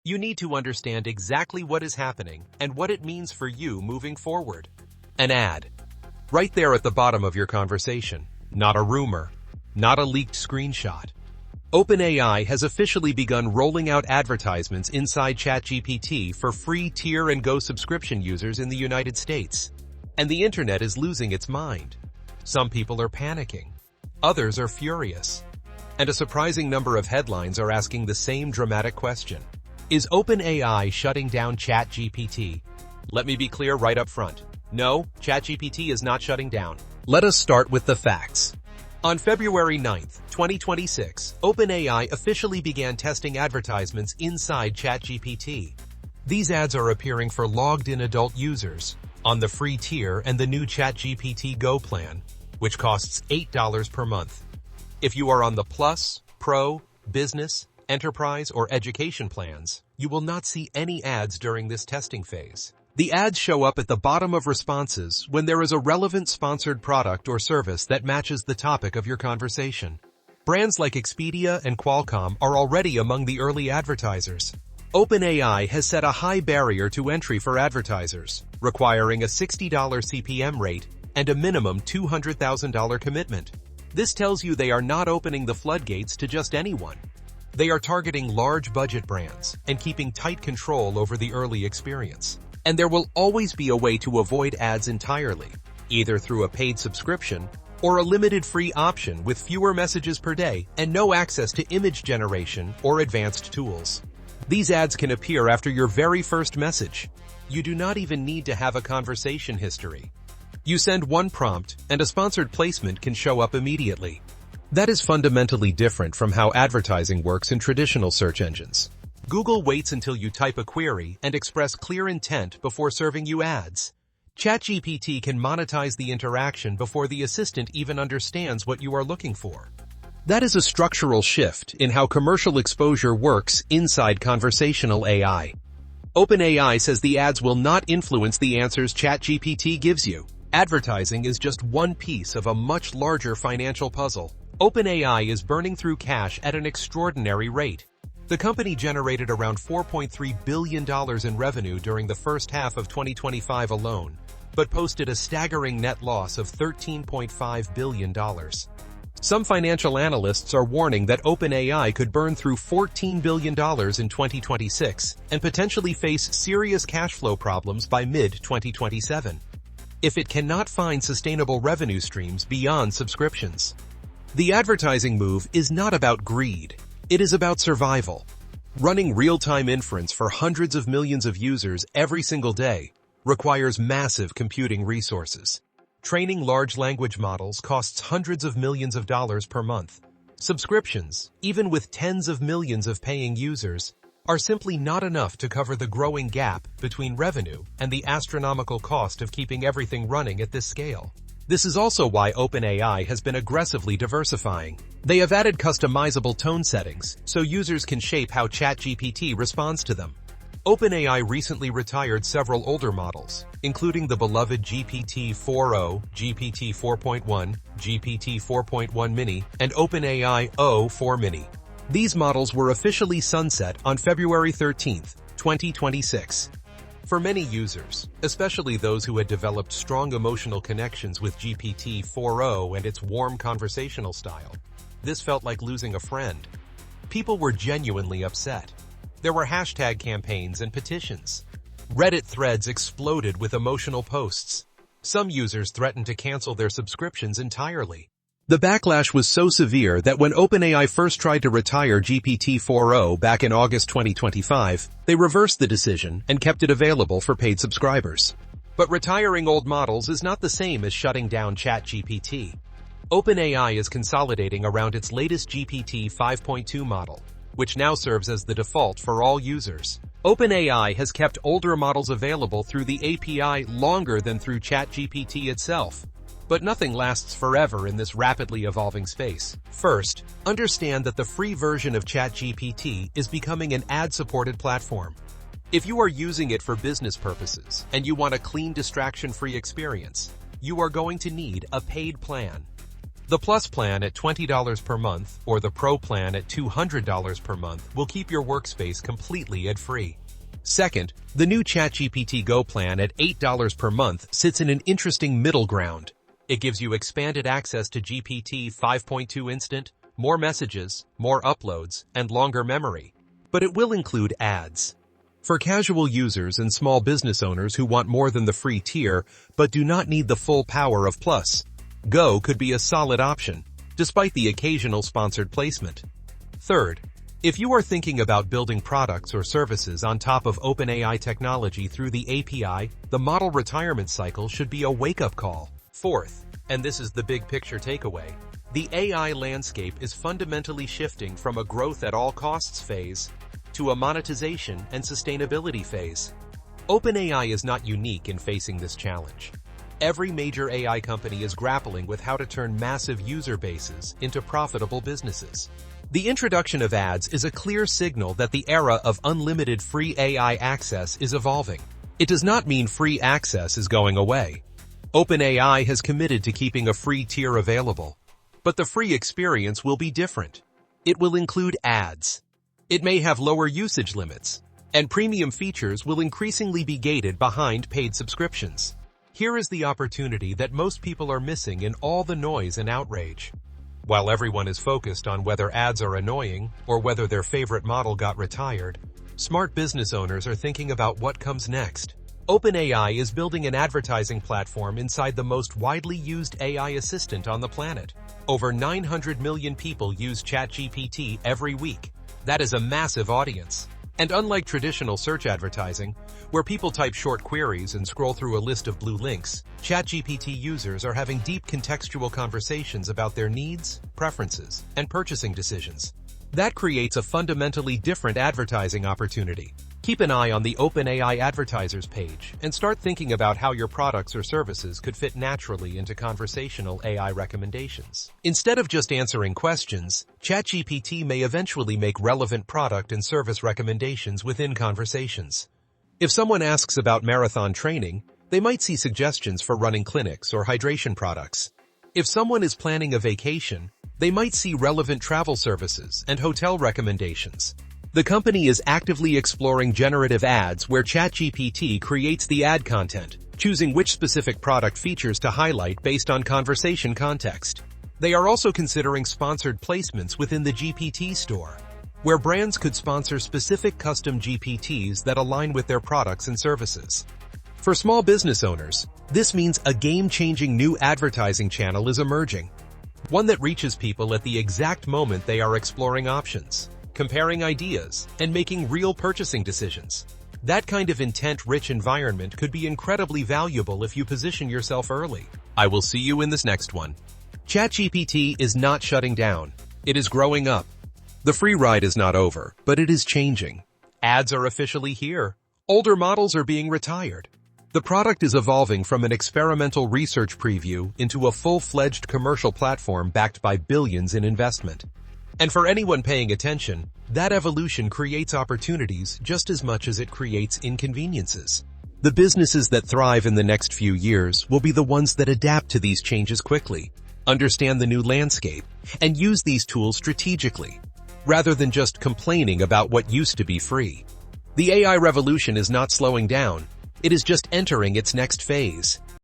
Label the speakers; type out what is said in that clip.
Speaker 1: You need to understand exactly what is happening and what it means for you moving forward. An ad. Right there at the bottom of your conversation. Not a rumor. Not a leaked screenshot. OpenAI has officially begun rolling out advertisements inside ChatGPT for free Tier and Go subscription users in the United States. And the internet is losing its mind. Some people are panicking. Others are furious. And a surprising number of headlines are asking the same dramatic question. Is OpenAI shutting down ChatGPT? Let me be clear right up front. No, ChatGPT is not shutting down. Let us start with the facts. On February 9th, 2026, OpenAI officially began testing advertisements inside ChatGPT. These ads are appearing for logged-in adult users on the free tier and the new ChatGPT Go plan, which costs $8 per month. If you are on the Plus, Pro, Business, Enterprise, or Education plans, you will not see any ads during this testing phase. The ads show up at the bottom of responses when there is a relevant sponsored product or service that matches the topic of your conversation. Brands like Expedia and Qualcomm are already among the early advertisers. OpenAI has set a high barrier to entry for advertisers, requiring a $60 CPM rate and a minimum $200,000 commitment. This tells you they are not opening the floodgates to just anyone. They are targeting large budget brands and keeping tight control over the early experience. And there will always be a way to avoid ads entirely, either through a paid subscription or a limited free option with fewer messages per day and no access to image generation or advanced tools. These ads can appear after your very first message. You do not even need to have a conversation history. You send one prompt and a sponsored placement can show up immediately. That is fundamentally different from how advertising works in traditional search engines. Google waits until you type a query and express clear intent before serving you ads. ChatGPT can monetize the interaction before the assistant even understands what you are looking for. That is a structural shift in how commercial exposure works inside conversational AI. OpenAI says the ads will not influence the answers ChatGPT gives you. Advertising is just one piece of a much larger financial puzzle. OpenAI is burning through cash at an extraordinary rate. The company generated around $4.3 billion in revenue during the first half of 2025 alone, but posted a staggering net loss of $13.5 billion. Some financial analysts are warning that OpenAI could burn through $14 billion in 2026 and potentially face serious cash flow problems by mid-2027, if it cannot find sustainable revenue streams beyond subscriptions. The advertising move is not about greed. It is about survival. Running real-time inference for hundreds of millions of users every single day requires massive computing resources. Training large language models costs hundreds of millions of dollars per month. Subscriptions, even with tens of millions of paying users, are simply not enough to cover the growing gap between revenue and the astronomical cost of keeping everything running at this scale. This is also why OpenAI has been aggressively diversifying. They have added customizable tone settings, so users can shape how ChatGPT responds to them. OpenAI recently retired several older models, including the beloved GPT-4o, GPT 4.1, GPT 4.1 Mini, and OpenAI O4 Mini. These models were officially sunset on February 13, 2026. For many users, especially those who had developed strong emotional connections with GPT-4o and its warm conversational style, this felt like losing a friend. People were genuinely upset. There were hashtag campaigns and petitions. Reddit threads exploded with emotional posts. Some users threatened to cancel their subscriptions entirely. The backlash was so severe that when OpenAI first tried to retire GPT-4o back in August 2025, they reversed the decision and kept it available for paid subscribers. But retiring old models is not the same as shutting down ChatGPT. OpenAI is consolidating around its latest GPT 5.2 model, which now serves as the default for all users. OpenAI has kept older models available through the API longer than through ChatGPT itself. But nothing lasts forever in this rapidly evolving space. First, understand that the free version of ChatGPT is becoming an ad-supported platform. If you are using it for business purposes and you want a clean, distraction-free experience, you are going to need a paid plan. The Plus plan at $20 per month or the Pro plan at $200 per month will keep your workspace completely ad-free. Second, the new ChatGPT Go plan at $8 per month sits in an interesting middle ground. It gives you expanded access to GPT 5.2 Instant, more messages, more uploads, and longer memory. But it will include ads. For casual users and small business owners who want more than the free tier but do not need the full power of Plus, Go could be a solid option, despite the occasional sponsored placement. Third, if you are thinking about building products or services on top of OpenAI technology through the API, the model retirement cycle should be a wake-up call. Fourth, and this is the big picture takeaway, the AI landscape is fundamentally shifting from a growth at all costs phase to a monetization and sustainability phase. OpenAI is not unique in facing this challenge. Every major AI company is grappling with how to turn massive user bases into profitable businesses. The introduction of ads is a clear signal that the era of unlimited free AI access is evolving. It does not mean free access is going away. OpenAI has committed to keeping a free tier available, but the free experience will be different. It will include ads. It may have lower usage limits, and premium features will increasingly be gated behind paid subscriptions. Here is the opportunity that most people are missing in all the noise and outrage. While everyone is focused on whether ads are annoying or whether their favorite model got retired, smart business owners are thinking about what comes next. OpenAI is building an advertising platform inside the most widely used AI assistant on the planet. Over 900 million people use ChatGPT every week. That is a massive audience. And unlike traditional search advertising, where people type short queries and scroll through a list of blue links, ChatGPT users are having deep contextual conversations about their needs, preferences, and purchasing decisions. That creates a fundamentally different advertising opportunity. Keep an eye on the OpenAI advertisers page and start thinking about how your products or services could fit naturally into conversational AI recommendations. Instead of just answering questions, ChatGPT may eventually make relevant product and service recommendations within conversations. If someone asks about marathon training, they might see suggestions for running clinics or hydration products. If someone is planning a vacation, they might see relevant travel services and hotel recommendations. The company is actively exploring generative ads where ChatGPT creates the ad content, choosing which specific product features to highlight based on conversation context. They are also considering sponsored placements within the GPT store, where brands could sponsor specific custom GPTs that align with their products and services. For small business owners, this means a game-changing new advertising channel is emerging, one that reaches people at the exact moment they are exploring options, comparing ideas, and making real purchasing decisions. That kind of intent-rich environment could be incredibly valuable if you position yourself early. I will see you in this next one. ChatGPT is not shutting down. It is growing up. The free ride is not over, but it is changing. Ads are officially here. Older models are being retired. The product is evolving from an experimental research preview into a full-fledged commercial platform backed by billions in investment. And for anyone paying attention, that evolution creates opportunities just as much as it creates inconveniences. The businesses that thrive in the next few years will be the ones that adapt to these changes quickly, understand the new landscape, and use these tools strategically, rather than just complaining about what used to be free. The AI revolution is not slowing down. It is just entering its next phase.